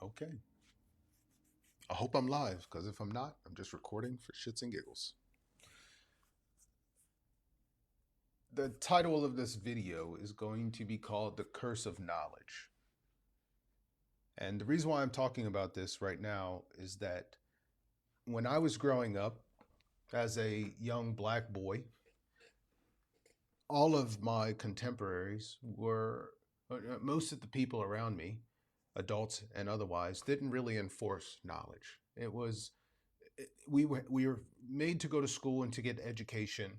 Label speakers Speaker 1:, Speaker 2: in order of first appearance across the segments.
Speaker 1: Okay. I hope I'm live because if I'm not, I'm just recording for shits and giggles. The title of this video is going to be called The Curse of Knowledge. And the reason why I'm talking about this right now is that when I was growing up as a young black boy, all of my contemporaries were, most of the people around me, adults and otherwise, didn't really enforce knowledge. We were made to go to school and to get education,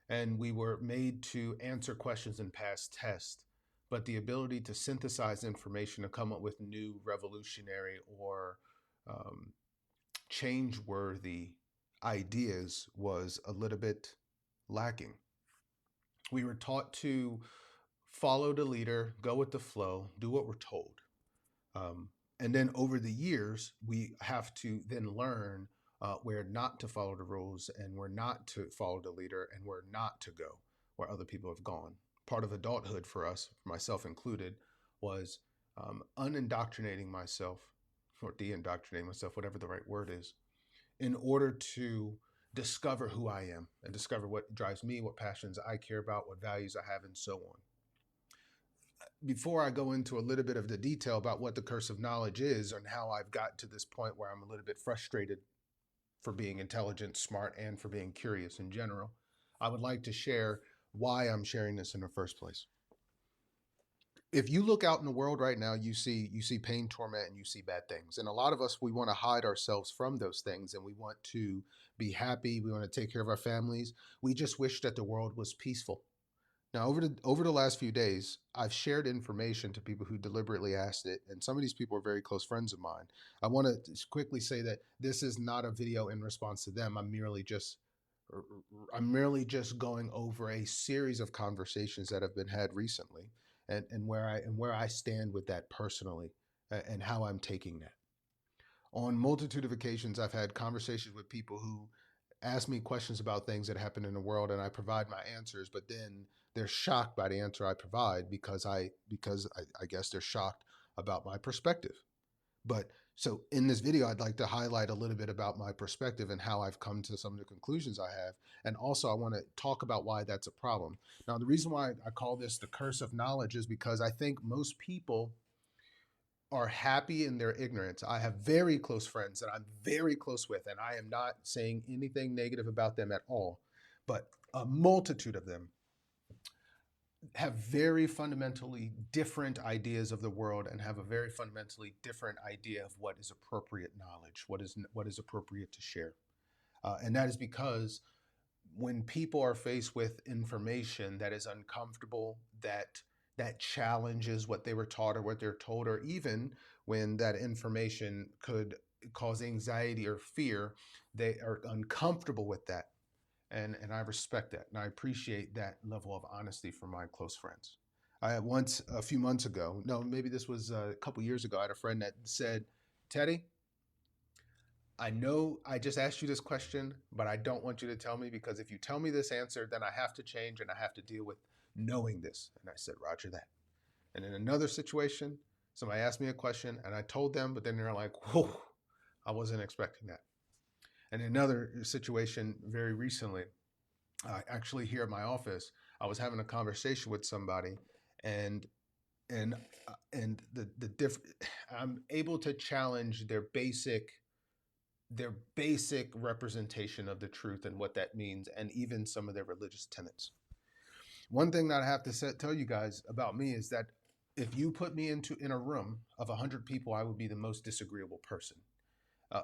Speaker 1: and we were made to answer questions and pass tests. But the ability to synthesize information to come up with new revolutionary or um, change worthy ideas was a little bit lacking. We were taught to follow the leader, go with the flow, do what we're told. Um, and then over the years, we have to then learn where not to follow the rules and where not to follow the leader and where not to go where other people have gone. Part of adulthood for us, myself included, was unindoctrinating myself or de-indoctrinating myself, whatever the right word is, in order to discover who I am and discover what drives me, what passions I care about, what values I have, and so on. Before I go into a little bit of the detail about what the curse of knowledge is and how I've got to this point where I'm a little bit frustrated for being intelligent, smart, and for being curious in general, I would like to share why I'm sharing this in the first place. If you look out in the world right now, you see pain, torment, and you see bad things. And a lot of us, we want to hide ourselves from those things, and we want to be happy. We want to take care of our families. We just wish that the world was peaceful. Now, over the last few days, I've shared information to people who deliberately asked it, and some of these people are very close friends of mine. I want to quickly say that this is not a video in response to them. I'm merely just going over a series of conversations that have been had recently, and where I stand with that personally, and how I'm taking that. On multitude of occasions, I've had conversations with people who ask me questions about things that happen in the world, and I provide my answers, but then they're shocked by the answer I provide because I guess they're shocked about my perspective. But so in this video, I'd like to highlight a little bit about my perspective and how I've come to some of the conclusions I have. And also I want to talk about why that's a problem. Now, the reason why I call this the curse of knowledge is because I think most people are happy in their ignorance. I have very close friends that I'm very close with, and I am not saying anything negative about them at all. But a multitude of them have very fundamentally different ideas of the world and have a very fundamentally different idea of what is appropriate knowledge, what is appropriate to share. And that is because when people are faced with information that is uncomfortable, that challenges what they were taught or what they're told, or even when that information could cause anxiety or fear, they are uncomfortable with that. And I respect that, and I appreciate that level of honesty from my close friends. I had once, a few months ago, no, maybe this was a couple years ago, I had a friend that said, Teddy, I know I just asked you this question, but I don't want you to tell me, because if you tell me this answer, then I have to change and I have to deal with knowing this. And I said, Roger that. And in another situation, somebody asked me a question and I told them, but then they're like, whoa, I wasn't expecting that. And in another situation very recently, actually here at my office, I was having a conversation with somebody, and and the diff I'm able to challenge their basic representation of the truth and what that means, and even some of their religious tenets. One thing that I have to tell you guys about me is that if you put me in a room of 100 people, I would be the most disagreeable person.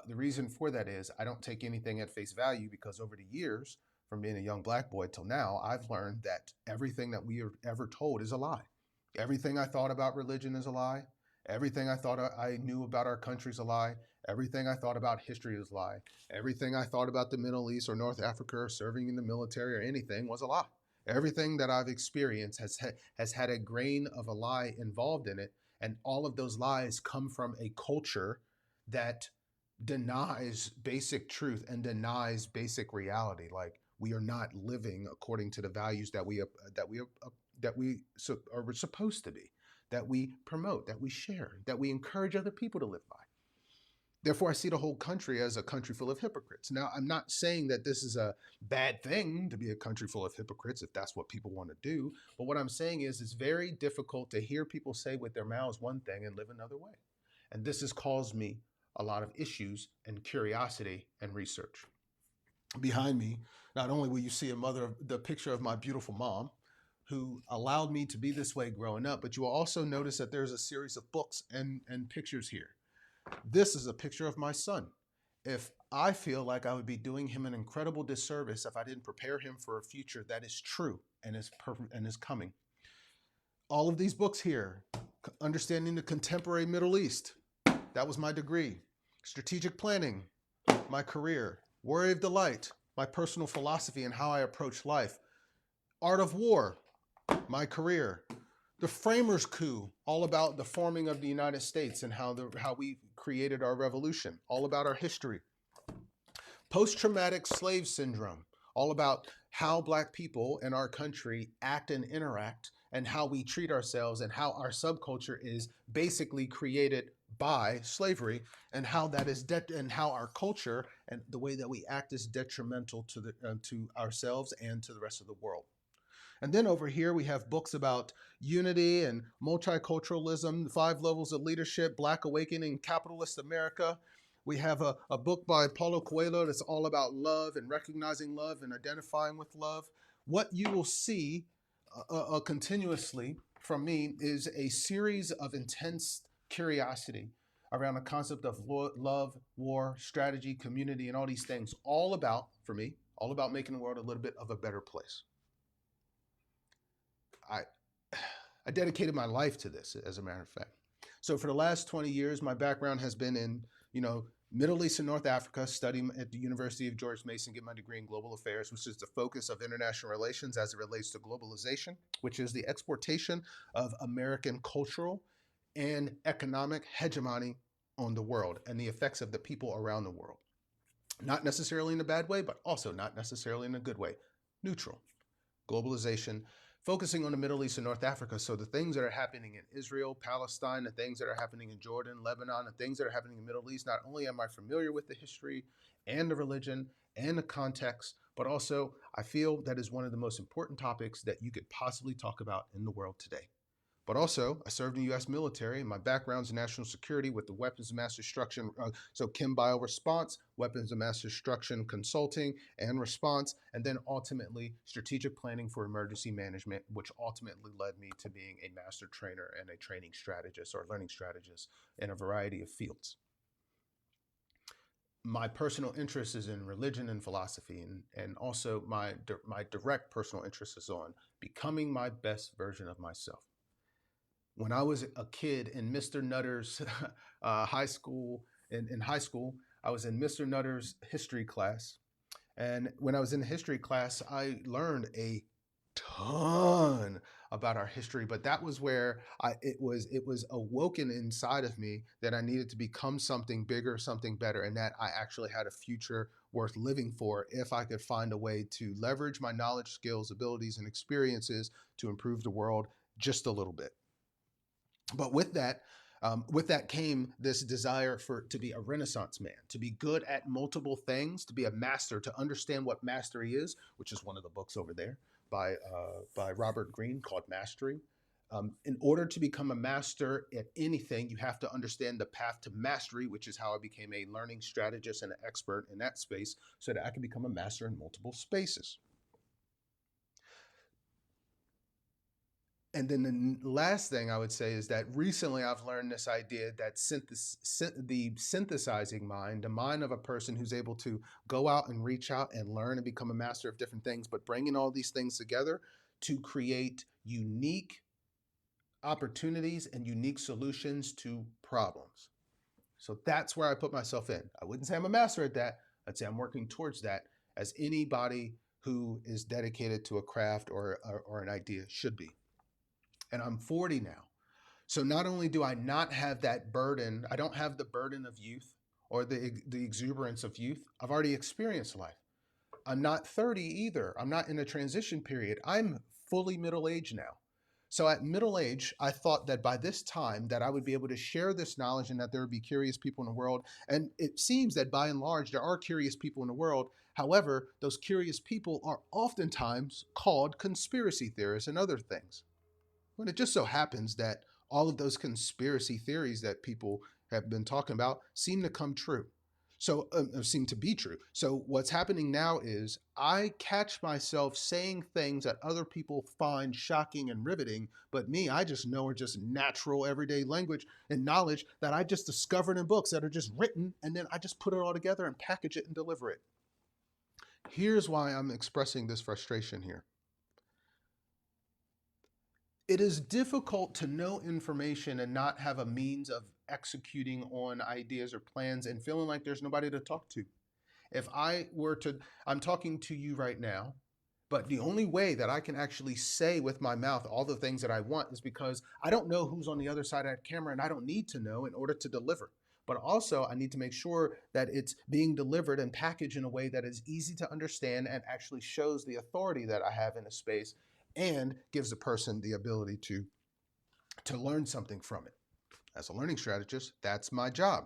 Speaker 1: The reason for that is I don't take anything at face value, because over the years, from being a young black boy till now, I've learned that everything that we are ever told is a lie. Everything I thought about religion is a lie. Everything I thought I knew about our country is a lie. Everything I thought about history is a lie. Everything I thought about the Middle East or North Africa or serving in the military or anything was a lie. Everything that I've experienced has had a grain of a lie involved in it, and all of those lies come from a culture that denies basic truth and denies basic reality. Like, we are not living according to the values that we are supposed to be. that we promote, that we share, that we encourage other people to live by. Therefore, I see the whole country as a country full of hypocrites. Now, I'm not saying that this is a bad thing to be a country full of hypocrites if that's what people want to do. But what I'm saying is it's very difficult to hear people say with their mouths one thing and live another way. And this has caused me a lot of issues and curiosity and research. Behind me, not only will you see the picture of my beautiful mom, who allowed me to be this way growing up, but you will also notice that there's a series of books and pictures here. This is a picture of my son. If I feel like I would be doing him an incredible disservice if I didn't prepare him for a future that is true and is coming. All of these books here, Understanding the Contemporary Middle East, that was my degree. Strategic Planning, my career. Worry of Delight, my personal philosophy and how I approach life. Art of War, my career. The Framers' Coup, all about the forming of the United States and how we created our revolution, all about our history. Post-traumatic slave syndrome, all about how Black people in our country act and interact and how we treat ourselves and how our subculture is basically created by slavery and how that is and how our culture and the way that we act is detrimental to ourselves and to the rest of the world. And then over here, we have books about unity and multiculturalism, 5 levels of leadership, Black awakening, capitalist America. We have a book by Paulo Coelho that's all about love and recognizing love and identifying with love. What you will see continuously from me is a series of intense curiosity around the concept of love, war, strategy, community, and all these things, all about, for me, all about making the world a little bit of a better place. I dedicated my life to this, as a matter of fact. So for the last 20 years, my background has been in, Middle East and North Africa, studying at the University of George Mason, get my degree in global affairs, which is the focus of international relations as it relates to globalization, which is the exportation of American cultural and economic hegemony on the world and the effects of the people around the world. Not necessarily in a bad way, but also not necessarily in a good way. Neutral. Globalization, focusing on the Middle East and North Africa. So the things that are happening in Israel, Palestine, the things that are happening in Jordan, Lebanon, the things that are happening in the Middle East, not only am I familiar with the history and the religion and the context, but also I feel that is one of the most important topics that you could possibly talk about in the world today. But also, I served in the U.S. military. My background's in national security with the weapons of mass destruction. So Chem Bio Response, weapons of mass destruction consulting and response, and then ultimately strategic planning for emergency management, which ultimately led me to being a master trainer and a training strategist or learning strategist in a variety of fields. My personal interest is in religion and philosophy, and also my direct personal interest is on becoming my best version of myself. When I was a kid in Mr. Nutter's high school, in high school, I was in Mr. Nutter's history class. And when I was in the history class, I learned a ton about our history, but that was where it was awoken inside of me that I needed to become something bigger, something better, and that I actually had a future worth living for if I could find a way to leverage my knowledge, skills, abilities, and experiences to improve the world just a little bit. But with that came this desire to be a Renaissance man, to be good at multiple things, to be a master, to understand what mastery is, which is one of the books over there by Robert Greene called Mastery. In order to become a master at anything, you have to understand the path to mastery, which is how I became a learning strategist and an expert in that space so that I can become a master in multiple spaces. And then the last thing I would say is that recently I've learned this idea that the synthesizing mind, the mind of a person who's able to go out and reach out and learn and become a master of different things, but bringing all these things together to create unique opportunities and unique solutions to problems. So that's where I put myself in. I wouldn't say I'm a master at that. I'd say I'm working towards that, as anybody who is dedicated to a craft or an idea should be. And I'm 40 now. So not only do I not have that burden, I don't have the burden of youth or the exuberance of youth. I've already experienced life. I'm not 30 either. I'm not in a transition period. I'm fully middle-aged now. So at middle age, I thought that by this time that I would be able to share this knowledge and that there would be curious people in the world. And it seems that by and large, there are curious people in the world. However, those curious people are oftentimes called conspiracy theorists and other things. Well, it just so happens that all of those conspiracy theories that people have been talking about seem to come true. So, seem to be true. So, what's happening now is I catch myself saying things that other people find shocking and riveting, but me, I just know are just natural everyday language and knowledge that I just discovered in books that are just written, and then I just put it all together and package it and deliver it. Here's why I'm expressing this frustration here. It is difficult to know information and not have a means of executing on ideas or plans and feeling like there's nobody to talk to. If I were to, I'm talking to you right now, but the only way that I can actually say with my mouth all the things that I want is because I don't know who's on the other side of that camera and I don't need to know in order to deliver. But also, I need to make sure that it's being delivered and packaged in a way that is easy to understand and actually shows the authority that I have in a space and gives a person the ability to learn something from it. As a learning strategist, that's my job.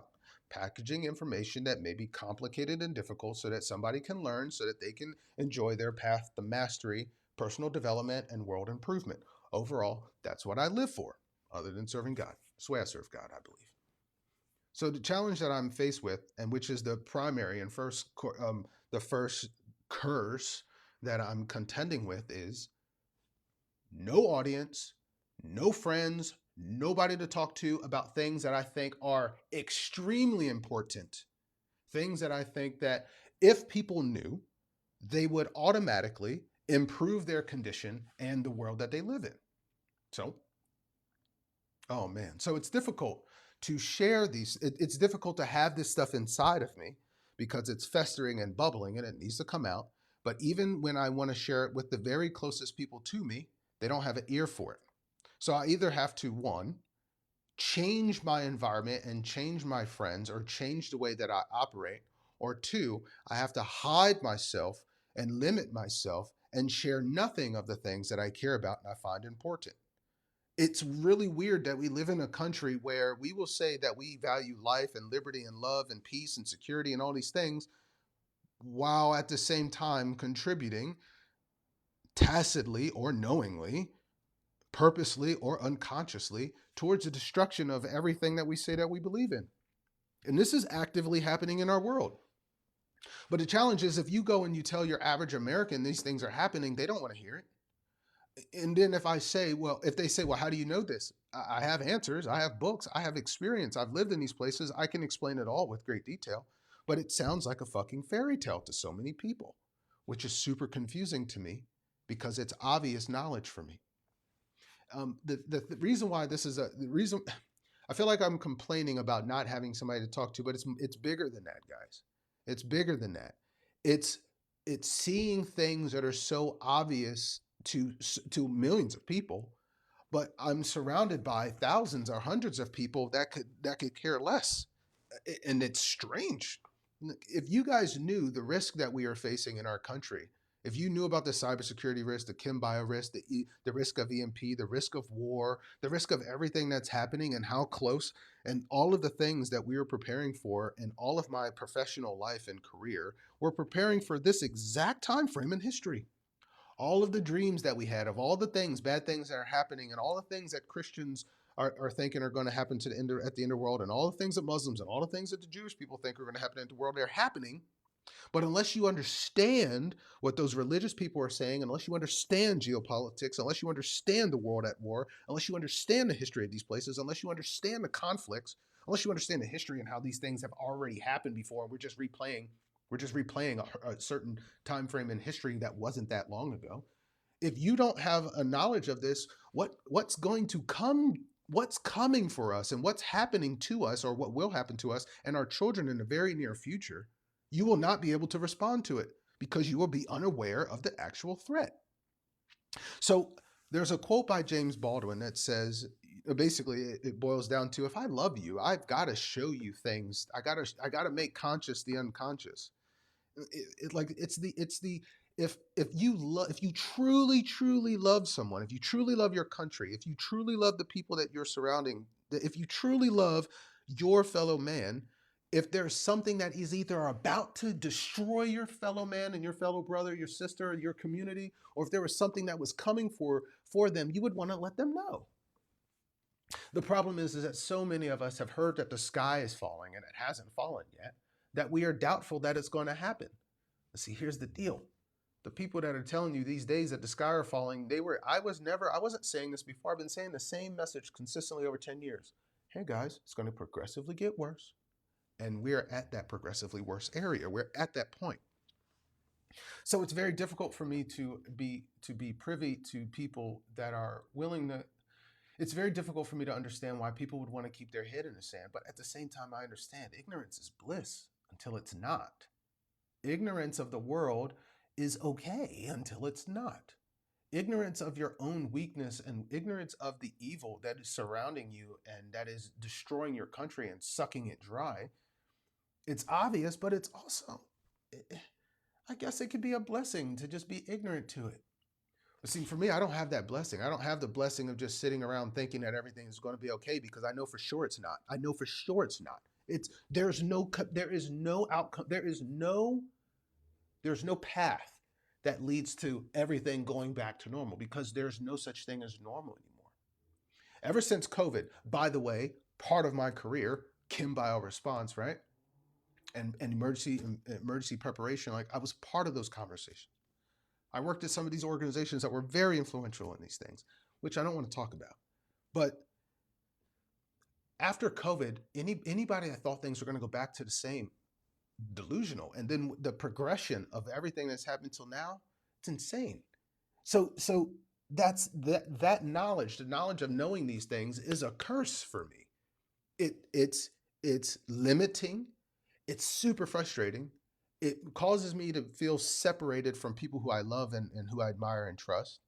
Speaker 1: Packaging information that may be complicated and difficult so that somebody can learn, so that they can enjoy their path to mastery, personal development, and world improvement. Overall, that's what I live for, other than serving God. That's the way I serve God, I believe. So the challenge that I'm faced with, and which is the primary and the first curse that I'm contending with, is no audience, no friends, nobody to talk to about things that I think are extremely important. Things that I think that if people knew, they would automatically improve their condition and the world that they live in. So, oh man, so it's difficult to share these. It's difficult to have this stuff inside of me because it's festering and bubbling and it needs to come out. But even when I want to share it with the very closest people to me, they don't have an ear for it. So I either have to, one, change my environment and change my friends or change the way that I operate, or two, I have to hide myself and limit myself and share nothing of the things that I care about and I find important. It's really weird that we live in a country where we will say that we value life and liberty and love and peace and security and all these things while at the same time contributing tacitly or knowingly, purposely or unconsciously, towards the destruction of everything that we say that we believe in. And this is actively happening in our world. But the challenge is if you go and you tell your average American these things are happening, they don't want to hear it. And then if I say, well, if they say, well, how do you know this? I have answers, I have books, I have experience, I've lived in these places, I can explain it all with great detail. But it sounds like a fucking fairy tale to so many people, which is super confusing to me because it's obvious knowledge for me. The reason why this is the reason I feel like I'm complaining about not having somebody to talk to, but it's bigger than that, guys. It's bigger than that. It's it's seeing things that are so obvious to millions of people, but I'm surrounded by thousands or hundreds of people that could care less, and it's strange. If you guys knew the risk that we are facing in our country, if you knew about the cybersecurity risk, the chem-bio risk, the risk of EMP, the risk of war, the risk of everything that's happening and how close and all of the things that we are preparing for in all of my professional life and career, we're preparing for this exact time frame in history. All of the dreams that we had of all the things, bad things that are happening, and all the things that Christians are thinking are going to happen to the end at the end of the world, and all the things that Muslims and all the things that the Jewish people think are going to happen in the world, they're happening. But unless you understand what those religious people are saying, unless you understand geopolitics, unless you understand the world at war, unless you understand the history of these places, unless you understand the conflicts, unless you understand the history and how these things have already happened before, and we're just replaying a certain time frame in history that wasn't that long ago. If you don't have a knowledge of this, what's going to come, what's coming for us and what's happening to us or what will happen to us and our children in the very near future, you will not be able to respond to it because you will be unaware of the actual threat. So there's a quote by James Baldwin that says, basically it boils down to, if I love you, I've got to show you things. I got to make conscious the unconscious. It, like it's the if you truly love someone, if you truly love your country, if you truly love the people that you're surrounding, if you truly love your fellow man, if there's something that is either about to destroy your fellow man and your fellow brother, your sister, your community, or if there was something that was coming for them, you would want to let them know. The problem is that so many of us have heard that the sky is falling and it hasn't fallen yet, that we are doubtful that it's going to happen. But see, here's the deal. The people that are telling you these days that the sky are falling, I wasn't saying this before. I've been saying the same message consistently over 10 years. Hey guys, it's going to progressively get worse. And we're at that progressively worse area. We're at that point. So it's very difficult for me to be privy to people that are willing to. It's very difficult for me to understand why people would want to keep their head in the sand. But at the same time, I understand ignorance is bliss until it's not. Ignorance of the world is okay until it's not. Ignorance of your own weakness and ignorance of the evil that is surrounding you and that is destroying your country and sucking it dry. It's obvious, but it's also, I guess it could be a blessing to just be ignorant to it. But see, for me, I don't have that blessing. I don't have the blessing of just sitting around thinking that everything is going to be okay, because I know for sure it's not. I know for sure it's not. There is no outcome. There's no path that leads to everything going back to normal, because there's no such thing as normal anymore. Ever since COVID, by the way, part of my career, Kim-Bio response, right? And emergency preparation, like I was part of those conversations. I worked at some of these organizations that were very influential in these things, which I don't want to talk about. But after COVID, anybody that thought things were going to go back to the same, delusional. And then the progression of everything that's happened till now, it's insane. So that's that knowledge, the knowledge of knowing these things, is a curse for me. It's limiting. It's super frustrating. It causes me to feel separated from people who I love and who I admire and trust.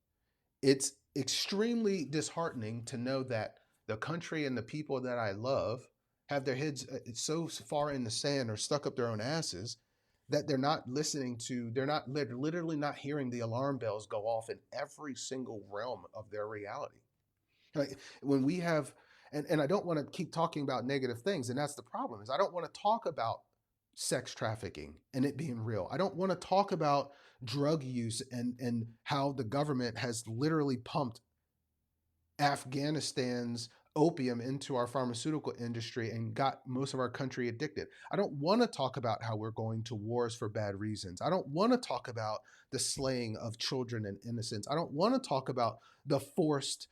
Speaker 1: It's extremely disheartening to know that the country and the people that I love have their heads so far in the sand or stuck up their own asses that they're not listening to, they're literally not hearing the alarm bells go off in every single realm of their reality. Like when we have, and I don't want to keep talking about negative things, and that's the problem, is I don't want to talk about sex trafficking and it being real. I don't want to talk about drug use and how the government has literally pumped Afghanistan's opium into our pharmaceutical industry and got most of our country addicted. I don't want to talk about how we're going to wars for bad reasons. I don't want to talk about the slaying of children and innocents. I don't want to talk about the forced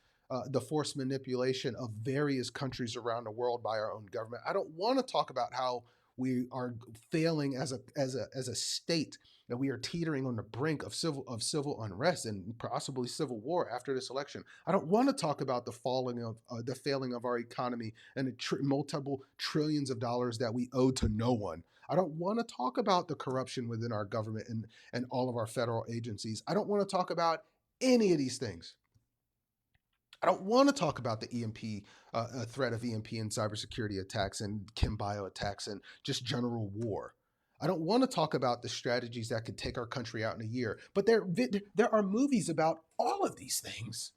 Speaker 1: manipulation of various countries around the world by our own government. I don't want to talk about how we are failing as a state, that we are teetering on the brink of civil unrest and possibly civil war after this election. I don't want to talk about the failing of our economy and the multiple trillions of dollars that we owe to no one. I don't want to talk about the corruption within our government and all of our federal agencies. I don't want to talk about any of these things. I don't want to talk about the EMP threat of EMP and cybersecurity attacks and Kim-Bio attacks and just general war. I don't want to talk about the strategies that could take our country out in a year. But there are movies about all of these things.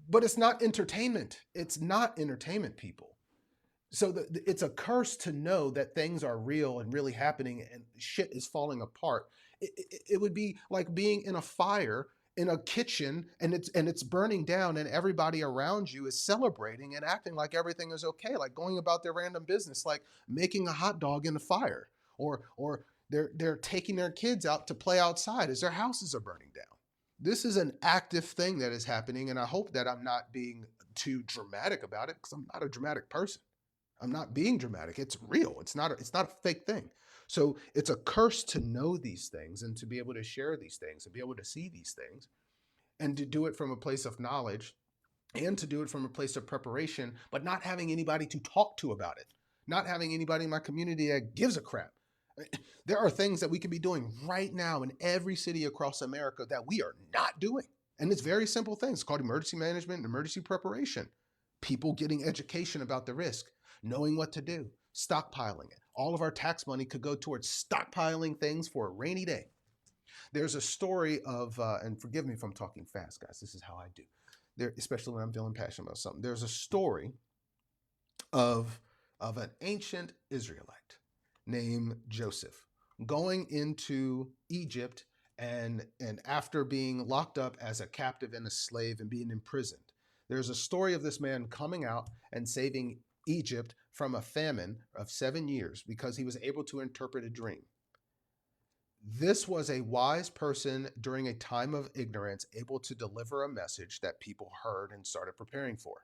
Speaker 1: But it's not entertainment. It's not entertainment, people. So it's a curse to know that things are real and really happening and shit is falling apart. It would be like being in a fire in a kitchen and it's burning down and everybody around you is celebrating and acting like everything is okay, like going about their random business, like making a hot dog in a fire, or they're taking their kids out to play outside as their houses are burning down. This is an active thing that is happening, and I hope that I'm not being too dramatic about it, because I'm not a dramatic person. I'm not being dramatic. It's real. It's not a fake thing. So it's a curse to know these things and to be able to share these things and be able to see these things and to do it from a place of knowledge and to do it from a place of preparation, but not having anybody to talk to about it, not having anybody in my community that gives a crap. There are things that we could be doing right now in every city across America that we are not doing. And it's very simple things. It's called emergency management and emergency preparation. People getting education about the risk, knowing what to do, stockpiling it. All of our tax money could go towards stockpiling things for a rainy day. There's a story of, and forgive me if I'm talking fast, guys. This is how I do. There, especially when I'm feeling passionate about something. There's a story of an ancient Israelite named Joseph going into Egypt, and after being locked up as a captive and a slave and being imprisoned. There's a story of this man coming out and saving Egypt from a famine of 7 years because he was able to interpret a dream. This was a wise person during a time of ignorance, able to deliver a message that people heard and started preparing for.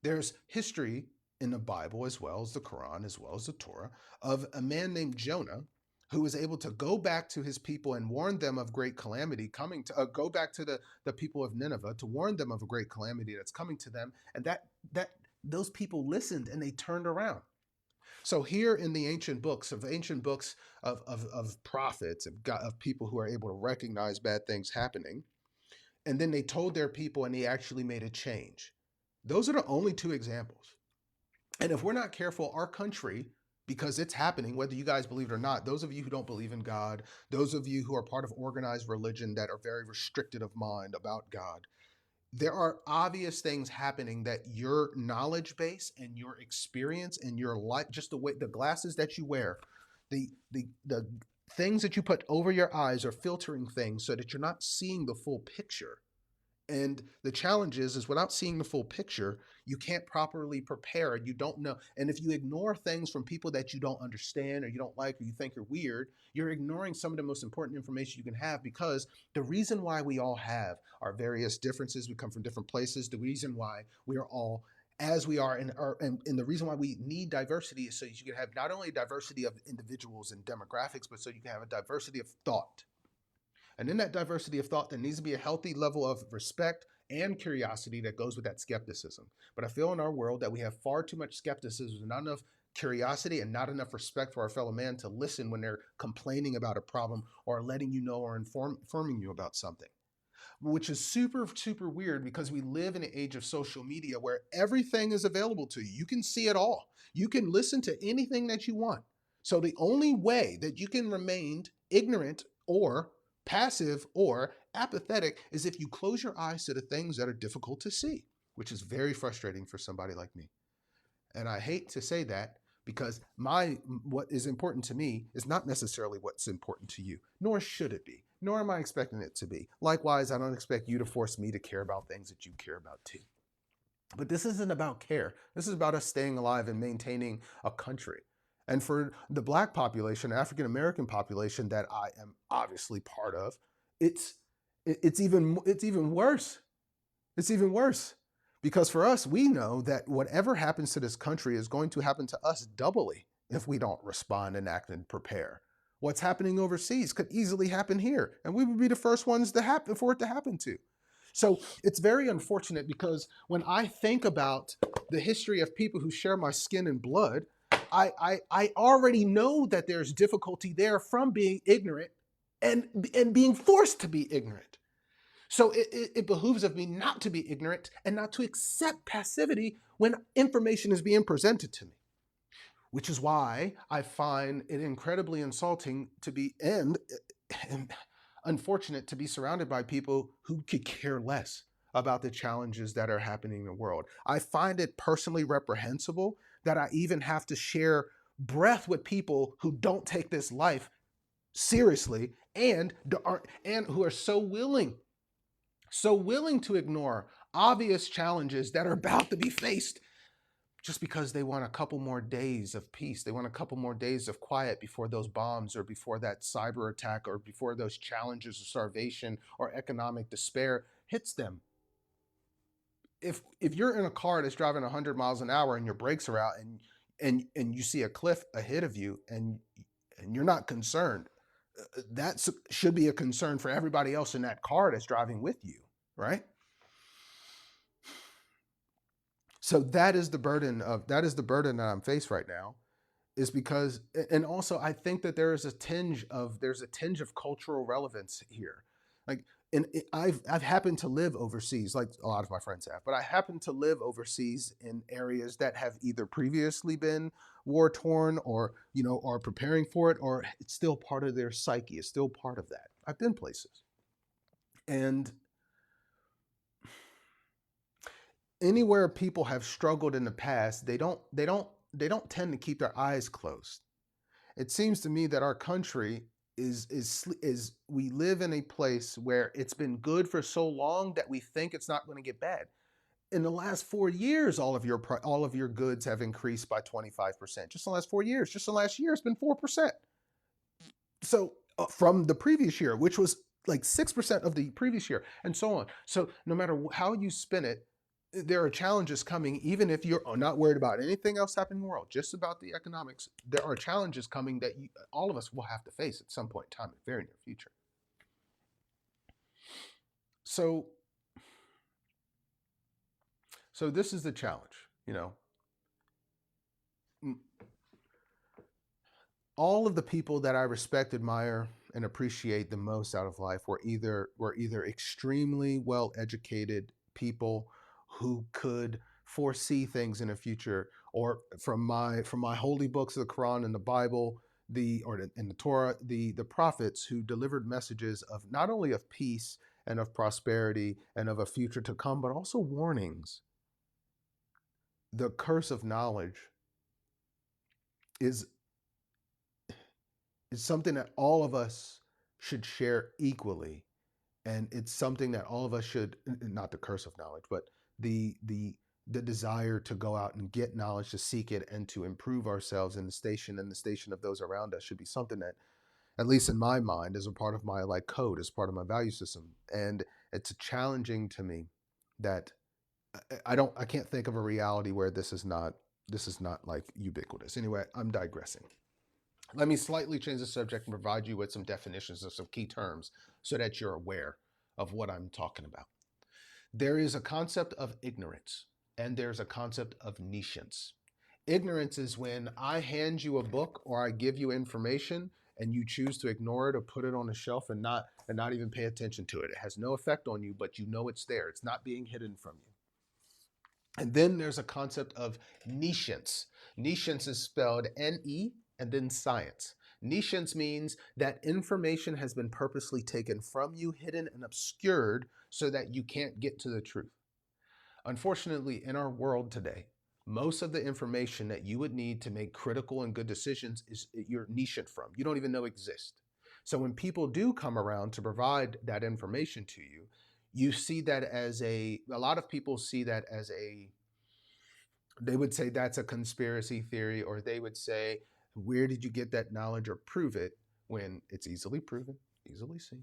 Speaker 1: There's history in the Bible, as well as the Quran, as well as the Torah, of a man named Jonah who was able to go back to his people and warn them of great calamity coming to go back to the people of Nineveh to warn them of a great calamity that's coming to them, and that those people listened and they turned around. So here in the ancient books of prophets, of people who are able to recognize bad things happening, and then they told their people and they actually made a change. Those are the only two examples. And if we're not careful, our country, because it's happening, whether you guys believe it or not, those of you who don't believe in God, those of you who are part of organized religion that are very restricted of mind about God, there are obvious things happening that your knowledge base and your experience and your life, just the way the glasses that you wear, the things that you put over your eyes are filtering things so that you're not seeing the full picture. And the challenge is without seeing the full picture, you can't properly prepare. You don't know. And if you ignore things from people that you don't understand or you don't like or you think are weird, you're ignoring some of the most important information you can have, because the reason why we all have our various differences, we come from different places, the reason why we are all as we are, and the reason why we need diversity is so you can have not only diversity of individuals and demographics, but so you can have a diversity of thought. And in that diversity of thought, there needs to be a healthy level of respect and curiosity that goes with that skepticism. But I feel in our world that we have far too much skepticism, not enough curiosity, and not enough respect for our fellow man to listen when they're complaining about a problem or letting you know or informing you about something. Which is super, super weird because we live in an age of social media where everything is available to you. You can see it all. You can listen to anything that you want. So the only way that you can remain ignorant or passive or apathetic is if you close your eyes to the things that are difficult to see, which is very frustrating for somebody like me. And I hate to say that because what is important to me is not necessarily what's important to you, nor should it be, nor am I expecting it to be. Likewise, I don't expect you to force me to care about things that you care about too. But this isn't about care. This is about us staying alive and maintaining a country. And for the Black population, African American population that I am obviously part of, it's even worse. It's even worse. Because for us, we know that whatever happens to this country is going to happen to us doubly if we don't respond and act and prepare. What's happening overseas could easily happen here, and we would be the first ones for it to happen to. So it's very unfortunate because when I think about the history of people who share my skin and blood, I already know that there's difficulty there from being ignorant and being forced to be ignorant. So it behooves of me not to be ignorant and not to accept passivity when information is being presented to me. Which is why I find it incredibly insulting to be and unfortunate to be surrounded by people who could care less about the challenges that are happening in the world. I find it personally reprehensible that I even have to share breath with people who don't take this life seriously and who are so willing to ignore obvious challenges that are about to be faced just because they want a couple more days of peace. They want a couple more days of quiet before those bombs or before that cyber attack or before those challenges of starvation or economic despair hits them. If you're in a car that's driving 100 miles an hour and your brakes are out and you see a cliff ahead of you and you're not concerned, that should be a concern for everybody else in that car that's driving with you, right? So that is the burden that I'm faced right now, is because, and also I think that there's a tinge of cultural relevance here. Like, and I've happened to live overseas, like a lot of my friends have, but I happen to live overseas in areas that have either previously been war torn or, are preparing for it, or it's still part of their psyche. It's still part of that. I've been places. And anywhere people have struggled in the past, they don't tend to keep their eyes closed. It seems to me that our country is we live in a place where it's been good for so long that we think it's not going to get bad. In the last 4 years, all of your goods have increased by 25%. Just in the last 4 years, just in the last year, it's been 4%. So from the previous year, which was like 6% of the previous year, and so on. So no matter how you spin it, there are challenges coming, even if you're not worried about anything else happening in the world, just about the economics. There are challenges coming that all of us will have to face at some point in time in the very near future. So, so this is the challenge. You know, all of the people that I respect, admire, and appreciate the most out of life were either extremely well educated people who could foresee things in the future, or from my holy books of the Quran and the Bible, in the Torah, the prophets who delivered messages of not only of peace and of prosperity and of a future to come, but also warnings. The curse of knowledge is is something that all of us should share equally, and it's something that all of us should, not the curse of knowledge, but the desire to go out and get knowledge, to seek it, and to improve ourselves in the station of those around us should be something that, at least in my mind, is a part of my like code, is part of my value system. And it's challenging to me that I can't think of a reality where this is not like ubiquitous. Anyway, I'm digressing. Let me slightly change the subject and provide you with some definitions of some key terms so that you're aware of what I'm talking about. There is a concept of ignorance, and there's a concept of nescience. Ignorance is when I hand you a book or I give you information and you choose to ignore it or put it on a shelf and not even pay attention to it. It has no effect on you, but you know it's there. It's not being hidden from you. And then there's a concept of nescience. Nescience is spelled N-E and then science. Nescience means that information has been purposely taken from you, hidden and obscured so that you can't get to the truth. Unfortunately, in our world today, most of the information that you would need to make critical and good decisions is you're nescient from. You don't even know exist. So when people do come around to provide that information to you, you see that as a lot of people see that as they would say that's a conspiracy theory, or they would say, where did you get that knowledge, or prove it, when it's easily proven, easily seen.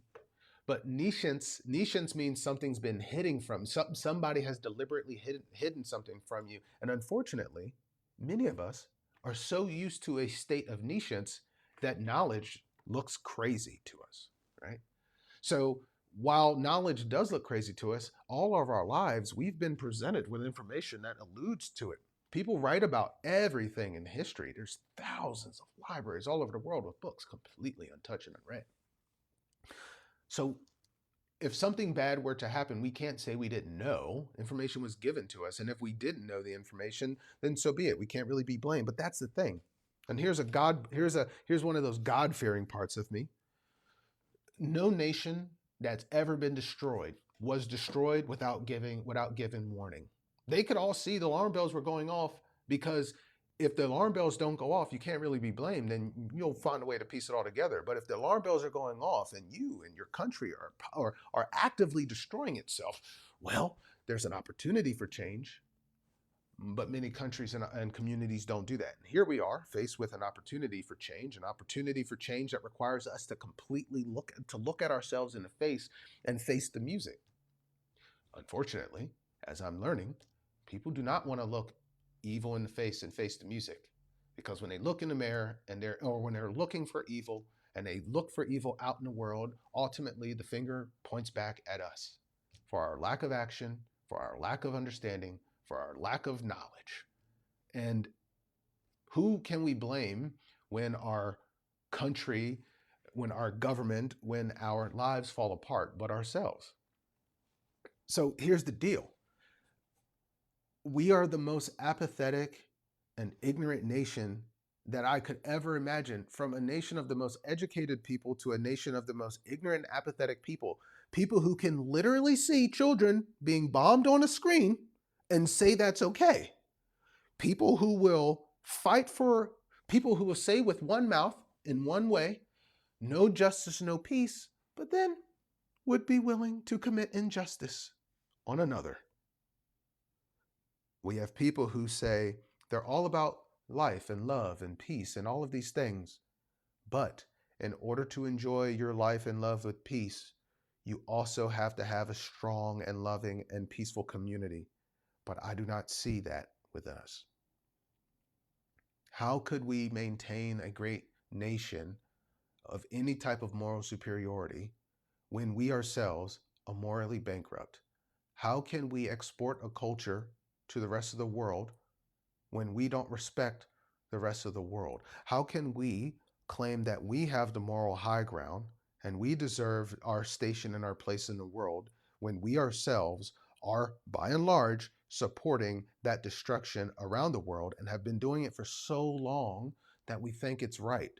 Speaker 1: But nescience means something's been hidden from somebody has deliberately hidden something from you. And unfortunately, many of us are so used to a state of nescience that knowledge looks crazy to us, right? So while knowledge does look crazy to us, all of our lives we've been presented with information that alludes to it. People write about everything in history. There's thousands of libraries all over the world with books completely untouched and unread. So if something bad were to happen, we can't say we didn't know. Information was given to us. And if we didn't know the information, then so be it. We can't really be blamed. But that's the thing. And here's one of those God-fearing parts of me. No nation that's ever been destroyed was destroyed without giving warning. They could all see the alarm bells were going off, because if the alarm bells don't go off, you can't really be blamed, and you'll find a way to piece it all together. But if the alarm bells are going off and you and your country are actively destroying itself, well, there's an opportunity for change. But many countries and communities don't do that. And here we are faced with an opportunity for change, that requires us to completely look at ourselves in the face and face the music. Unfortunately, as I'm learning, people do not want to look evil in the face and face the music, because when they look in the mirror when they're looking for evil and they look for evil out in the world, ultimately the finger points back at us for our lack of action, for our lack of understanding, for our lack of knowledge. And who can we blame when our country, when our government, when our lives fall apart, but ourselves? So here's the deal. We are the most apathetic and ignorant nation that I could ever imagine, from a nation of the most educated people to a nation of the most ignorant, apathetic people. People who can literally see children being bombed on a screen and say that's okay. People who will fight for, people who will say with one mouth in one way, no justice, no peace, but then would be willing to commit injustice on another. We have people who say they're all about life and love and peace and all of these things. But in order to enjoy your life and love with peace, you also have to have a strong and loving and peaceful community. But I do not see that within us. How could we maintain a great nation of any type of moral superiority when we ourselves are morally bankrupt? How can we export a culture to the rest of the world when we don't respect the rest of the world? How can we claim that we have the moral high ground and we deserve our station and our place in the world when we ourselves are, by and large, supporting that destruction around the world and have been doing it for so long that we think it's right?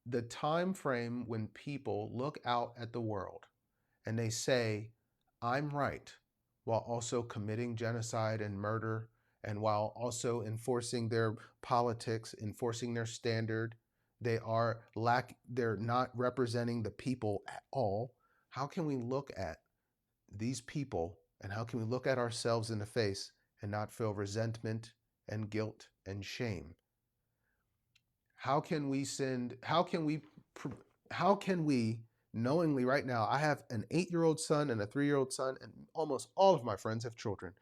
Speaker 1: The time frame when people look out at the world and they say, I'm right, while also committing genocide and murder, and while also enforcing their politics, enforcing their standard, they're not representing the people at all. How can we look at these people and how can we look at ourselves in the face and not feel resentment and guilt and shame? How can we knowingly right now, I have an 8-year-old son and a 3-year-old son, and almost all of my friends have children.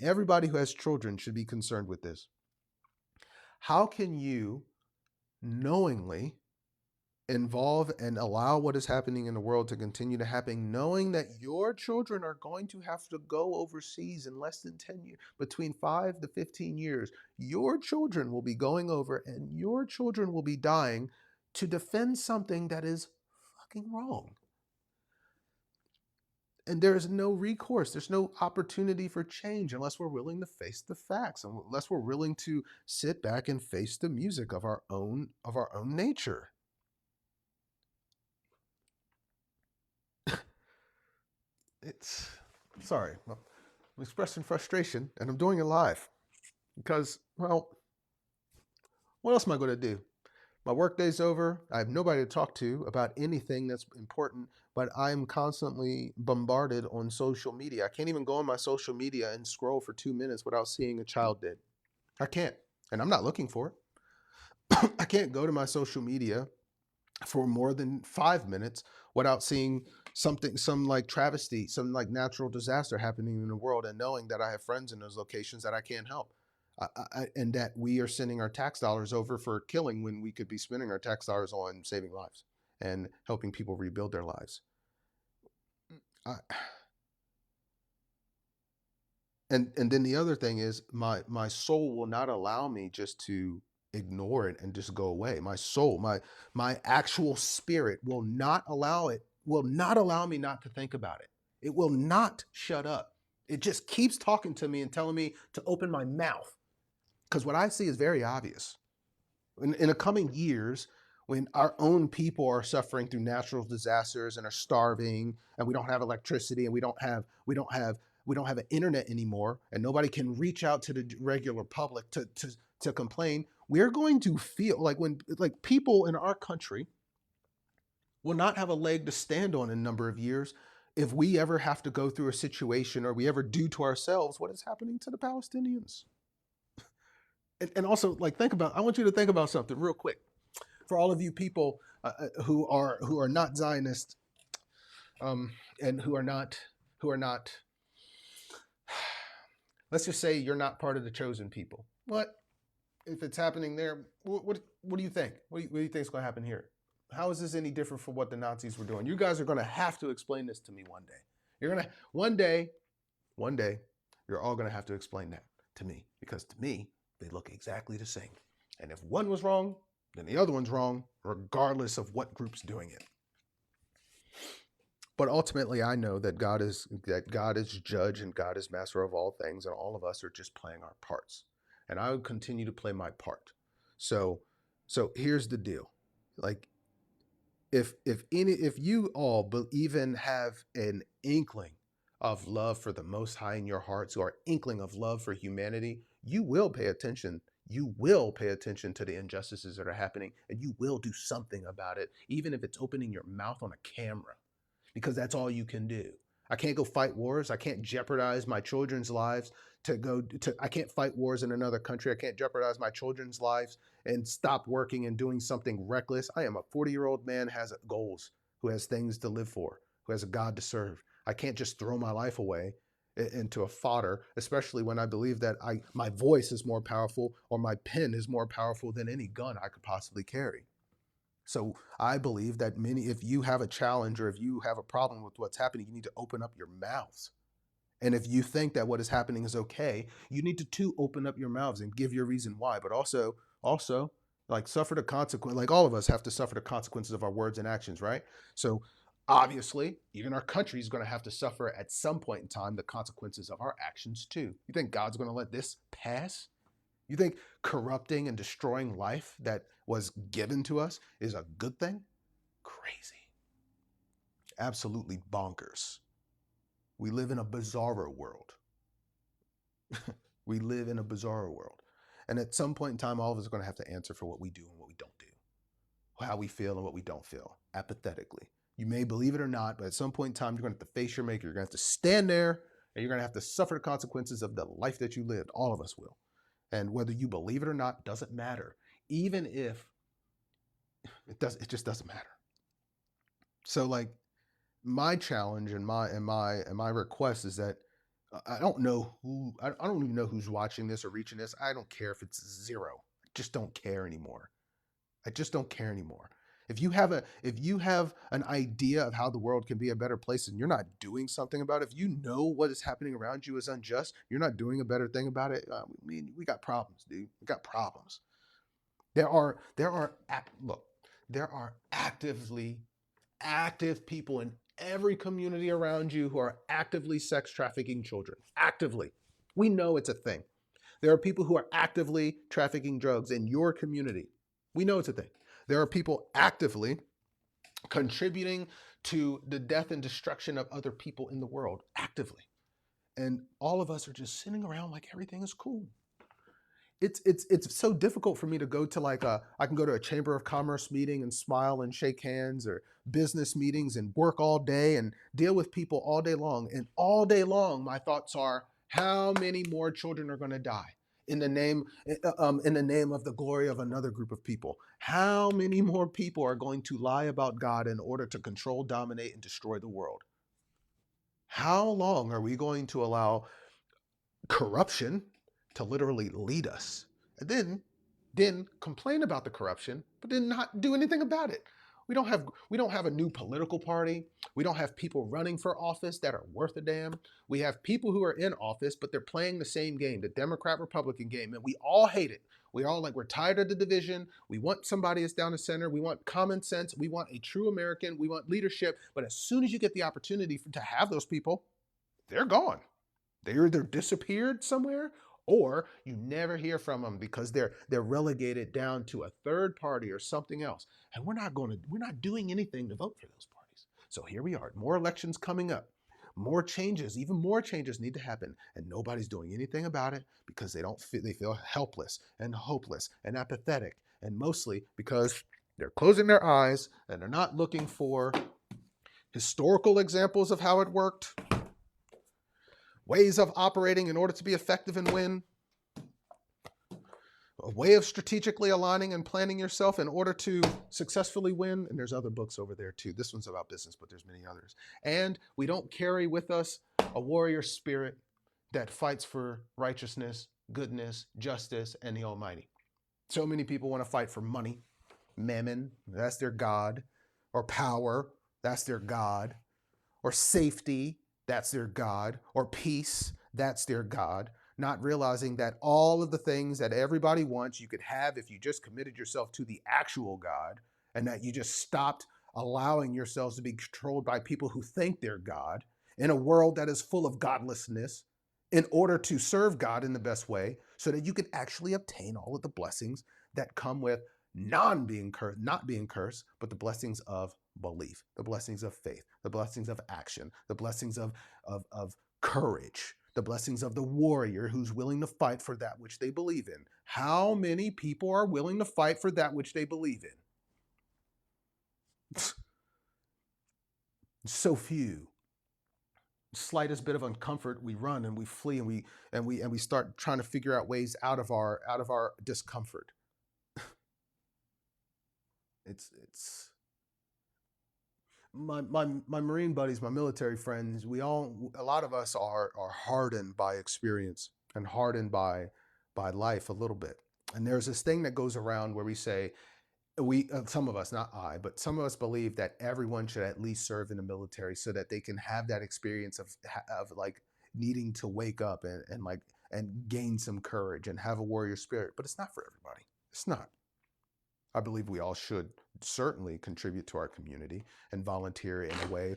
Speaker 1: Everybody who has children should be concerned with this. How can you knowingly involve and allow what is happening in the world to continue to happen, knowing that your children are going to have to go overseas in less than 10 years, between 5 to 15 years? Your children will be going over and your children will be dying to defend something that is fucking wrong. And there is no recourse. There's no opportunity for change unless we're willing to face the facts, unless we're willing to sit back and face the music of our own nature. It's sorry, I'm expressing frustration, and I'm doing it live because, well, what else am I going to do? My workday's over. I have nobody to talk to about anything that's important, but I'm constantly bombarded on social media. I can't even go on my social media and scroll for 2 minutes without seeing a child dead. I can't, and I'm not looking for it. I can't go to my social media for more than 5 minutes without seeing something, some like travesty, some like natural disaster happening in the world, and knowing that I have friends in those locations that I can't help. And that we are sending our tax dollars over for killing when we could be spending our tax dollars on saving lives and helping people rebuild their lives. And then the other thing is my soul will not allow me just to ignore it and just go away. My soul, my actual spirit will not allow me not to think about it. It will not shut up. It just keeps talking to me and telling me to open my mouth. Because what I see is very obvious. In the coming years, when our own people are suffering through natural disasters and are starving, and we don't have electricity, and we don't have an internet anymore, and nobody can reach out to the regular public to complain, we're going to feel like people in our country will not have a leg to stand on in a number of years if we ever have to go through a situation, or we ever do to ourselves what is happening to the Palestinians. And also, I want you to think about something real quick. For all of you people who are not Zionist, and who are not, let's just say you're not part of the chosen people. What if it's happening there? What do you think? What do you think is going to happen here? How is this any different from what the Nazis were doing? You guys are going to have to explain this to me one day. One day, you're all going to have to explain that to me, because to me, they look exactly the same. And if one was wrong, then the other one's wrong, regardless of what group's doing it. But ultimately, I know that God is judge and God is master of all things, and all of us are just playing our parts. And I will continue to play my part. So so here's the deal. Like if you all even have an inkling of love for the Most High in your hearts, or inkling of love for humanity, you will pay attention. You will pay attention to the injustices that are happening, and you will do something about it, even if it's opening your mouth on a camera, because that's all you can do. I can't go fight wars. I can't jeopardize my children's lives to go to, I can't fight wars in another country. I can't jeopardize my children's lives and stop working and doing something reckless. I am a 40-year-old man, has goals, who has things to live for, who has a God to serve. I can't just throw my life away into a fodder, especially when I believe that my voice is more powerful, or my pen is more powerful than any gun I could possibly carry. So I believe that if you have a challenge, or if you have a problem with what's happening, you need to open up your mouths. And if you think that what is happening is okay, you need to too open up your mouths and give your reason why. But also, like, suffer the consequence. Like, all of us have to suffer the consequences of our words and actions, right? So obviously, even our country is going to have to suffer at some point in time the consequences of our actions too. You think God's going to let this pass? You think corrupting and destroying life that was given to us is a good thing? Crazy. Absolutely bonkers. We live in a bizarro world. We live in a bizarro world. And at some point in time, all of us are going to have to answer for what we do and what we don't do, how we feel and what we don't feel, apathetically. You may believe it or not, but at some point in time, you're going to have to face your maker. You're going to have to stand there, and you're going to have to suffer the consequences of the life that you lived. All of us will. And whether you believe it or not doesn't matter. Even if it just doesn't matter. So, like, my challenge and my request is that I don't know who, I don't even know who's watching this or reaching this. I don't care if it's zero. I just don't care anymore. I just don't care anymore. If you have an idea of how the world can be a better place and you're not doing something about it, if you know what is happening around you is unjust, you're not doing a better thing about it. I mean, we got problems, dude. We got problems. Look, there are active people in every community around you who are actively sex trafficking children. Actively. We know it's a thing. There are people who are actively trafficking drugs in your community. We know it's a thing. There are people actively contributing to the death and destruction of other people in the world, actively. And all of us are just sitting around like everything is cool. It's so difficult for me to go to, like, I can go to a chamber of commerce meeting and smile and shake hands, or business meetings and work all day and deal with people all day long. And all day long, my thoughts are, how many more children are going to die in the name of the glory of another group of people? How many more people are going to lie about God in order to control, dominate, and destroy the world? How long are we going to allow corruption to literally lead us, and then complain about the corruption, but then not do anything about it? We don't have a new political party. We don't have people running for office that are worth a damn. We have people who are in office, but they're playing the same game, the Democrat Republican game, and we all hate it. We're tired of the division. We want somebody that's down the center. We want common sense. We want a true American. We want leadership. But as soon as you get the opportunity to have those people, they're gone. They either disappeared somewhere, or you never hear from them because they're relegated down to a third party or something else. And we're not doing anything to vote for those parties. So here we are, more elections coming up. More changes, even more changes need to happen, and nobody's doing anything about it because they feel helpless and hopeless and apathetic, and mostly because they're closing their eyes and they're not looking for historical examples of how it worked, ways of operating in order to be effective and win, a way of strategically aligning and planning yourself in order to successfully win. And there's other books over there too. This one's about business, but there's many others. And we don't carry with us a warrior spirit that fights for righteousness, goodness, justice, and the Almighty. So many people want to fight for money, mammon, that's their God, or power, that's their God, or safety, that's their God, or peace, that's their God, not realizing that all of the things that everybody wants you could have if you just committed yourself to the actual God, and that you just stopped allowing yourselves to be controlled by people who think they're God in a world that is full of godlessness in order to serve God in the best way so that you can actually obtain all of the blessings that come with not being cursed, but the blessings of belief, the blessings of faith, the blessings of action, the blessings of courage, the blessings of the warrior who's willing to fight for that which they believe in. How many people are willing to fight for that which they believe in? So few. Slightest bit of uncomfort, we run and we flee and we start trying to figure out ways out of our discomfort. It's my Marine buddies, my military friends, a lot of us are hardened by experience and hardened by life a little bit. And there's this thing that goes around where we say, some of us, not I, but some of us believe that everyone should at least serve in the military so that they can have that experience of like needing to wake up and gain some courage and have a warrior spirit. But it's not for everybody. It's not. I believe we all should certainly contribute to our community and volunteer in a way,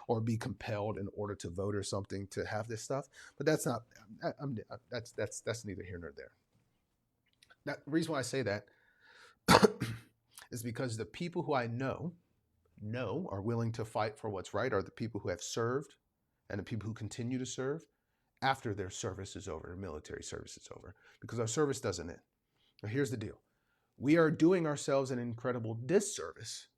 Speaker 1: or be compelled in order to vote or something to have this stuff. But that's not. That's neither here nor there. The reason why I say that is because the people who I know are willing to fight for what's right are the people who have served and the people who continue to serve after their service is over, their military service is over, because our service doesn't end. Now, here's the deal. We are doing ourselves an incredible disservice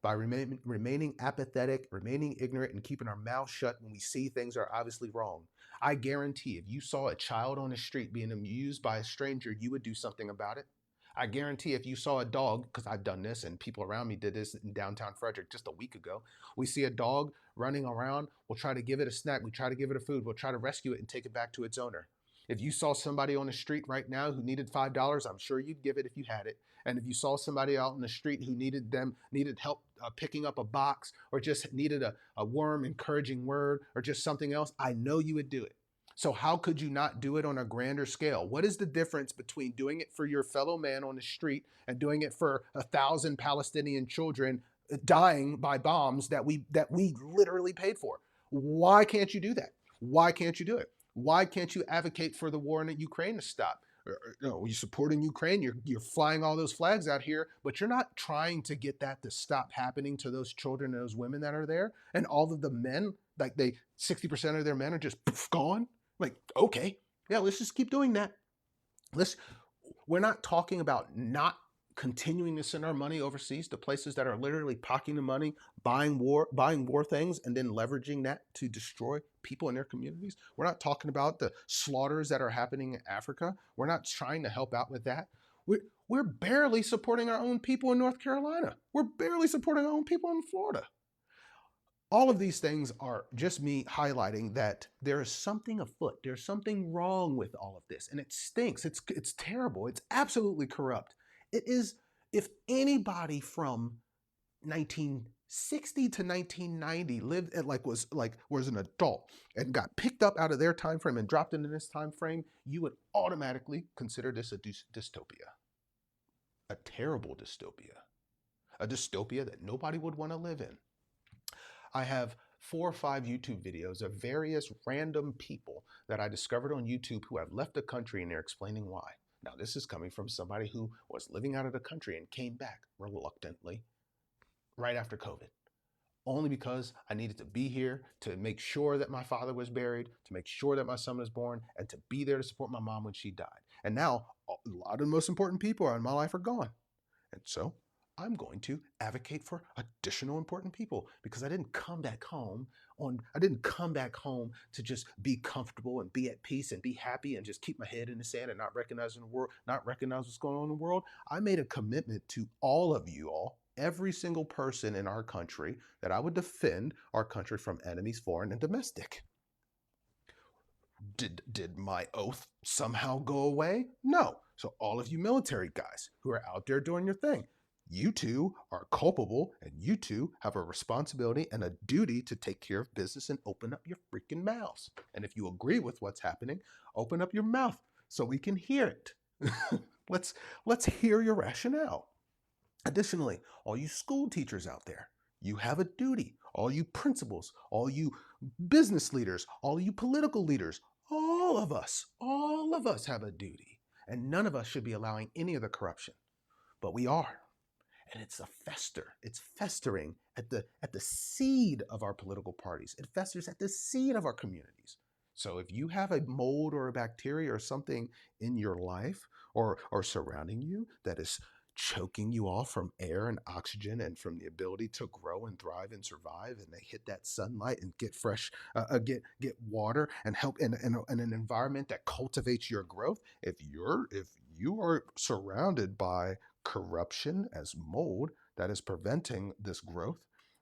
Speaker 1: by remaining apathetic, remaining ignorant, and keeping our mouth shut when we see things are obviously wrong. I guarantee if you saw a child on the street being abused by a stranger, you would do something about it. I guarantee if you saw a dog, because I've done this and people around me did this in downtown Frederick just a week ago, we see a dog running around, we'll try to give it a snack, we try to give it a food, we'll try to rescue it and take it back to its owner. If you saw somebody on the street right now who needed $5, I'm sure you'd give it if you had it. And if you saw somebody out in the street who needed help picking up a box, or just needed a warm, encouraging word, or just something else, I know you would do it. So how could you not do it on a grander scale? What is the difference between doing it for your fellow man on the street and doing it for 1,000 Palestinian children dying by bombs that we literally paid for? Why can't you do that? Why can't you do it? Why can't you advocate for the war in Ukraine to stop? You're supporting Ukraine, you're flying all those flags out here, but you're not trying to get that to stop happening to those children and those women that are there. And all of the men, like 60% of their men are just gone. Like, okay, yeah, let's just keep doing that. We're not talking about not continuing to send our money overseas to places that are literally pocketing the money, buying war things, and then leveraging that to destroy people in their communities. We're not talking about the slaughters that are happening in Africa. We're not trying to help out with that. We're barely supporting our own people in North Carolina. We're barely supporting our own people in Florida. All of these things are just me highlighting that there is something afoot. There's something wrong with all of this, and it stinks. It's terrible. It's absolutely corrupt. It is. If anybody from 1960 to 1990 lived at was an adult and got picked up out of their time frame and dropped into this time frame, you would automatically consider this a dystopia, a terrible dystopia, a dystopia that nobody would want to live in. I have 4 or 5 YouTube videos of various random people that I discovered on YouTube who have left the country, and they're explaining why. Now, this is coming from somebody who was living out of the country and came back reluctantly right after COVID, only because I needed to be here to make sure that my father was buried, to make sure that my son was born, and to be there to support my mom when she died. And now a lot of the most important people in my life are gone. And so I'm going to advocate for additional important people, because I didn't come back home to just be comfortable and be at peace and be happy and just keep my head in the sand and not recognize what's going on in the world. I made a commitment to all of you all, every single person in our country, that I would defend our country from enemies, foreign and domestic. Did my oath somehow go away? No. So all of you military guys who are out there doing your thing, you two are culpable, and you two have a responsibility and a duty to take care of business and open up your freaking mouths. And if you agree with what's happening, open up your mouth so we can hear it. Let's hear your rationale. Additionally, all you school teachers out there, you have a duty. All you principals, all you business leaders, all you political leaders, all all of us have a duty, and none of us should be allowing any of the corruption, but we are. And it's festering at the seed of our political parties. It festers at the seed of our communities. So if you have a mold or a bacteria or something in your life or surrounding you that is choking you off from air and oxygen and from the ability to grow and thrive and survive, and they hit that sunlight and get fresh, get water and help in an environment that cultivates your growth. If you are surrounded by corruption as mold that is preventing this growth,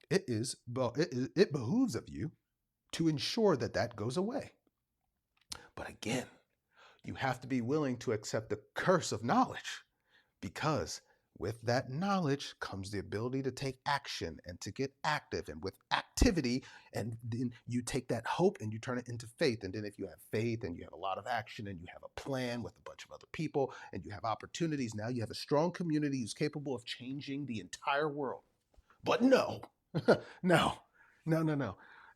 Speaker 1: it behooves of you to ensure that that goes away. But again, you have to be willing to accept the curse of knowledge, because with that knowledge comes the ability to take action and to get active, and with activity, and then you take that hope and you turn it into faith. And then if you have faith and you have a lot of action and you have a plan with a bunch of other people and you have opportunities, now you have a strong community who's capable of changing the entire world. But no, no.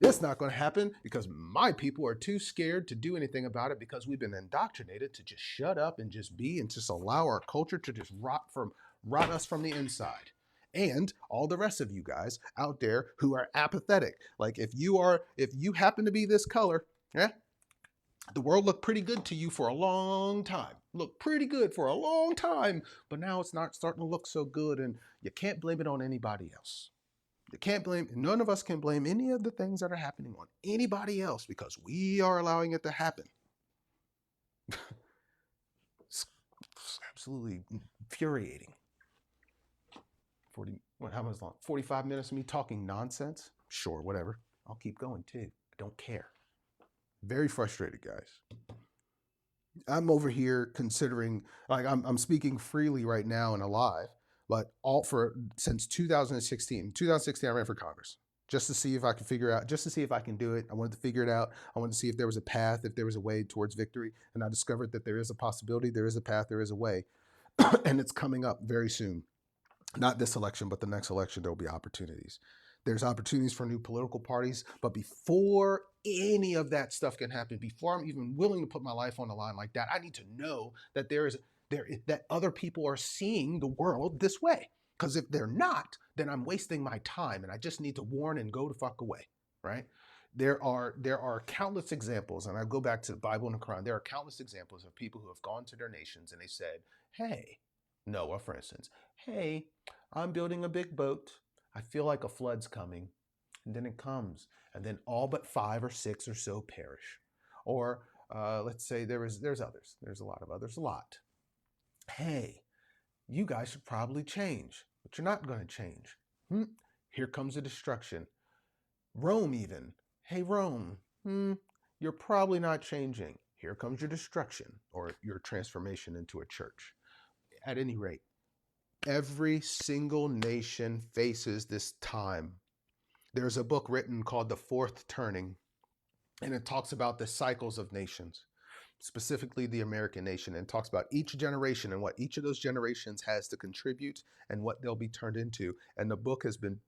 Speaker 1: It's not going to happen, because my people are too scared to do anything about it, because we've been indoctrinated to just shut up and just be, and just allow our culture to just rot us from the inside. And all the rest of you guys out there who are apathetic, like if you happen to be this color, yeah, the world looked pretty good to you for a long time. Looked pretty good for a long time, but now it's not starting to look so good, and you can't blame it on anybody else. None of us can blame any of the things that are happening on anybody else, because we are allowing it to happen. It's absolutely infuriating. How much long? 45 minutes of me talking nonsense? Sure, whatever. I'll keep going too. I don't care. Very frustrated, guys. I'm over here considering, like, I'm speaking freely right now and alive. But since 2016, I ran for Congress just to see if I can do it. I wanted to figure it out. I wanted to see if there was a path, if there was a way towards victory. And I discovered that there is a possibility, there is a path, there is a way. And it's coming up very soon. Not this election, but the next election, there will be opportunities. There's opportunities for new political parties. But before any of that stuff can happen, before I'm even willing to put my life on the line like that, I need to know that that other people are seeing the world this way. Because if they're not, then I'm wasting my time, and I just need to warn and go the fuck away, right? There are countless examples, and I go back to the Bible and the Quran. There are countless examples of people who have gone to their nations and they said, hey, Noah, for instance, hey, I'm building a big boat. I feel like a flood's coming. And then it comes, and then all but 5 or 6 or so perish. Or let's say there's others. There's a lot of others, a lot. Hey, you guys should probably change, but you're not going to change. Here comes the destruction. Rome even. Hey, Rome, you're probably not changing. Here comes your destruction, or your transformation into a church. At any rate, every single nation faces this time. There's a book written called The Fourth Turning, and it talks about the cycles of nations, specifically the American nation, and talks about each generation and what each of those generations has to contribute and what they'll be turned into. And the book has been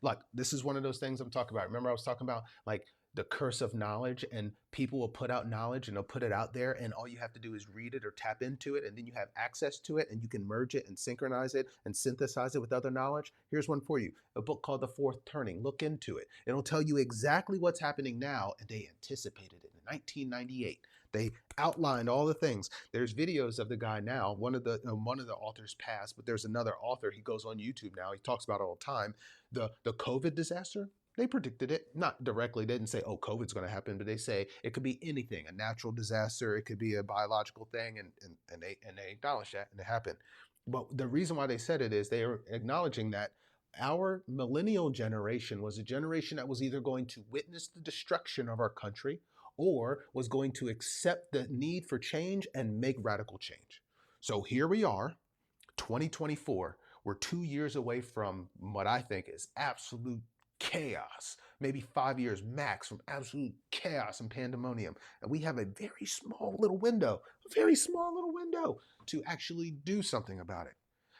Speaker 1: like, this is one of those things I'm talking about. Remember I was talking about like the curse of knowledge, and people will put out knowledge and they'll put it out there, and all you have to do is read it or tap into it, and then you have access to it, and you can merge it and synchronize it and synthesize it with other knowledge. Here's one for you, a book called The Fourth Turning. Look into it. It'll tell you exactly what's happening now, and they anticipated it in 1998. They outlined all the things. There's videos of the guy now. One of the authors passed, but there's another author. He goes on YouTube now. He talks about it all the time. The COVID disaster. They predicted it, not directly. They didn't say, oh, COVID's going to happen, but they say it could be anything, a natural disaster. It could be a biological thing, and they acknowledge that, and it happened. But the reason why they said it is they are acknowledging that our millennial generation was a generation that was either going to witness the destruction of our country or was going to accept the need for change and make radical change. So here we are, 2024. We're 2 years away from what I think is absolute chaos, maybe 5 years max from absolute chaos and pandemonium. And we have a very small little window to actually do something about it.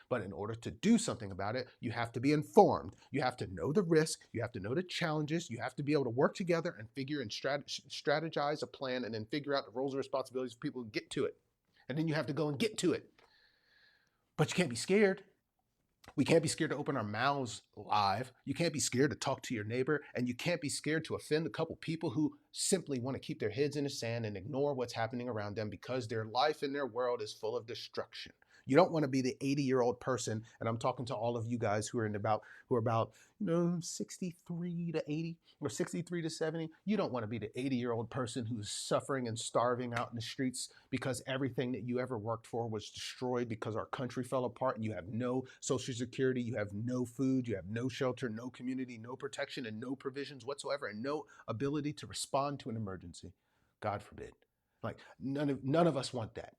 Speaker 1: But in order to do something about it, you have to be informed. You have to know the risk. You have to know the challenges. You have to be able to work together and figure and strategize a plan and then figure out the roles and responsibilities of people who get to it. And then you have to go and get to it. But you can't be scared. We can't be scared to open our mouths live. You can't be scared to talk to your neighbor, and you can't be scared to offend a couple people who simply want to keep their heads in the sand and ignore what's happening around them because their life and their world is full of destruction. You don't want to be the 80-year-old person, and I'm talking to all of you guys who are about 63 to 80 or 63 to 70. You don't want to be the 80-year-old person who's suffering and starving out in the streets because everything that you ever worked for was destroyed because our country fell apart and you have no social security, you have no food, you have no shelter, no community, no protection, and no provisions whatsoever, and no ability to respond to an emergency. God forbid. Like none of us want that.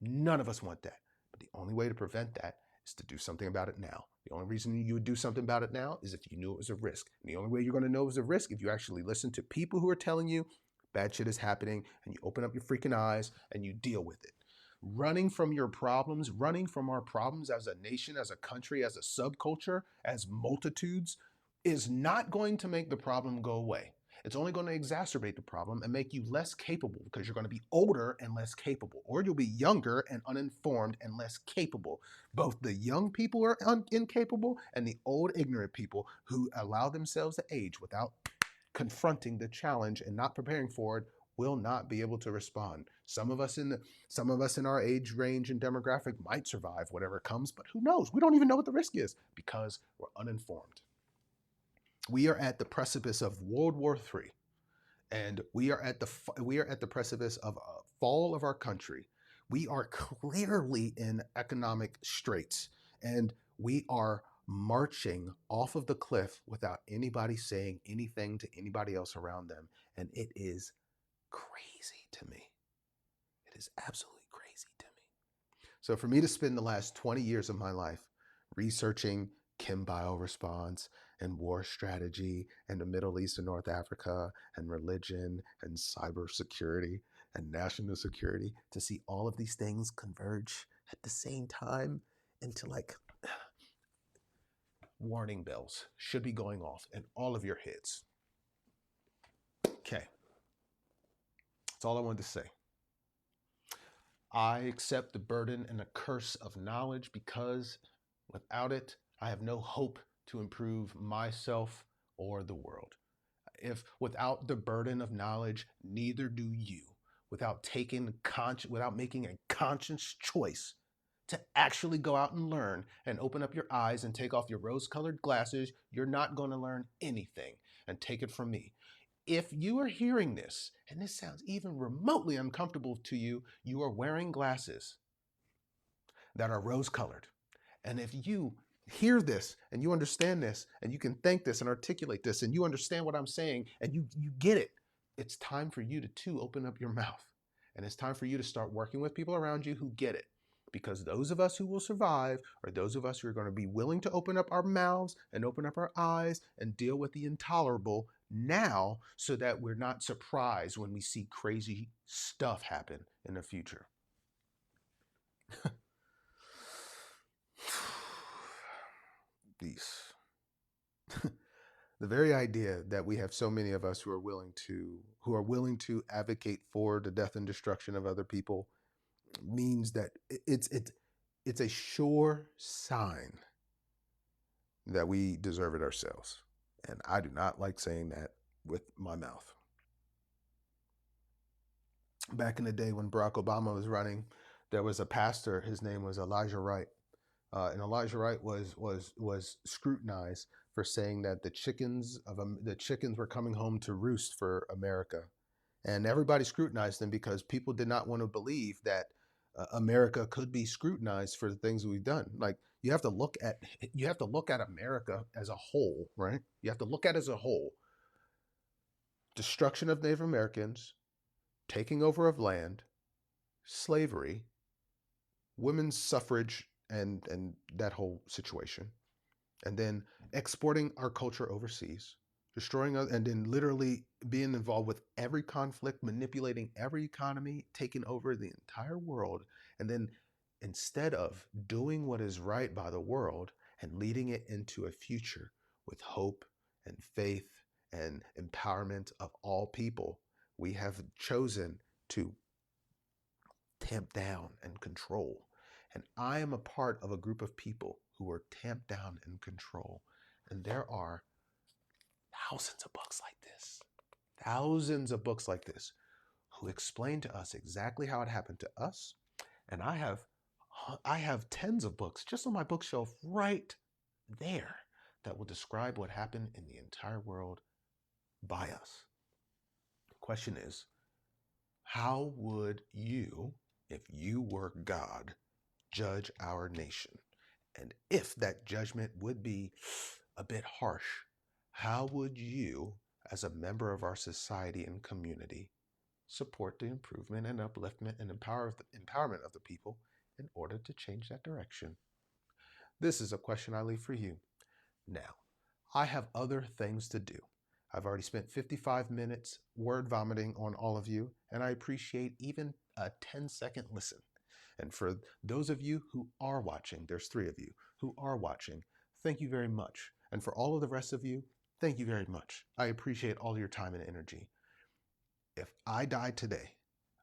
Speaker 1: None of us want that. But the only way to prevent that is to do something about it now. The only reason you would do something about it now is if you knew it was a risk. And the only way you're going to know it was a risk if you actually listen to people who are telling you bad shit is happening and you open up your freaking eyes and you deal with it. Running from your problems, running from our problems as a nation, as a country, as a subculture, as multitudes is not going to make the problem go away. It's only going to exacerbate the problem and make you less capable because you're going to be older and less capable, or you'll be younger and uninformed and less capable. Both the young people are incapable and the old ignorant people who allow themselves to age without confronting the challenge and not preparing for it will not be able to respond. Some of us in our age range and demographic might survive whatever comes, but who knows? We don't even know what the risk is because we're uninformed. We are at the precipice of World War III, and we are at the precipice of a fall of our country. We are clearly in economic straits, and we are marching off of the cliff without anybody saying anything to anybody else around them, and it is crazy to me. It is absolutely crazy to me. So for me to spend the last 20 years of my life researching chem bio response and war strategy and the Middle East and North Africa and religion and cybersecurity and national security, to see all of these things converge at the same time into like warning bells should be going off in all of your heads. Okay. That's all I wanted to say. I accept the burden and the curse of knowledge because without it, I have no hope to improve myself or the world. If without the burden of knowledge, neither do you. Without making a conscious choice to actually go out and learn and open up your eyes and take off your rose-colored glasses, you're not going to learn anything. And take it from me. If you are hearing this, and this sounds even remotely uncomfortable to you, you are wearing glasses that are rose-colored. And if you hear this and you understand this and you can think this and articulate this and you understand what I'm saying and you get it, it's time for you to too open up your mouth. And it's time for you to start working with people around you who get it. Because those of us who will survive are those of us who are going to be willing to open up our mouths and open up our eyes and deal with the intolerable now so that we're not surprised when we see crazy stuff happen in the future. These. The very idea that we have so many of us who are willing to advocate for the death and destruction of other people means that it's a sure sign that we deserve it ourselves. And I do not like saying that with my mouth. Back in the day when Barack Obama was running, there was a pastor. His name was Elijah Wright, and Elijah Wright was scrutinized for saying that the chickens were coming home to roost for America, and everybody scrutinized him because people did not want to believe that America could be scrutinized for the things we've done. Like you have to look at America as a whole, right? You have to look at it as a whole. Destruction of Native Americans, taking over of land, slavery, women's suffrage, and that whole situation, and then exporting our culture overseas, destroying us, and then literally being involved with every conflict, manipulating every economy, taking over the entire world, and then instead of doing what is right by the world and leading it into a future with hope and faith and empowerment of all people, we have chosen to tamp down and control. And I am a part of a group of people who are tamped down and control. And there are thousands of books like this, thousands of books like this, who explain to us exactly how it happened to us. And I have tens of books just on my bookshelf right there that will describe what happened in the entire world by us. The question is, how would you, if you were God, judge our nation? And if that judgment would be a bit harsh, how would you, as a member of our society and community, support the improvement and upliftment and empowerment of the people in order to change that direction? This is a question I leave for you. Now, I have other things to do. I've already spent 55 minutes word vomiting on all of you, and I appreciate even a 10-second listen. And for those of you who are watching, there's 3 of you who are watching, thank you very much. And for all of the rest of you, thank you very much. I appreciate all your time and energy. If I die today,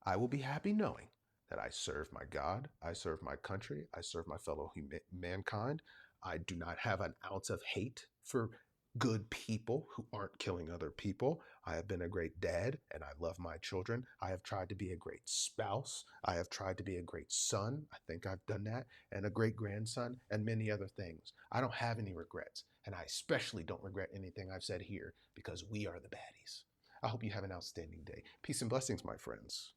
Speaker 1: I will be happy knowing that I serve my God, I serve my country, I serve my fellow mankind. I do not have an ounce of hate for good people who aren't killing other people. I have been a great dad and I love my children. I have tried to be a great spouse. I have tried to be a great son. I think I've done that, and a great grandson, and many other things. I don't have any regrets, and I especially don't regret anything I've said here because we are the baddies. I hope you have an outstanding day. Peace and blessings, my friends.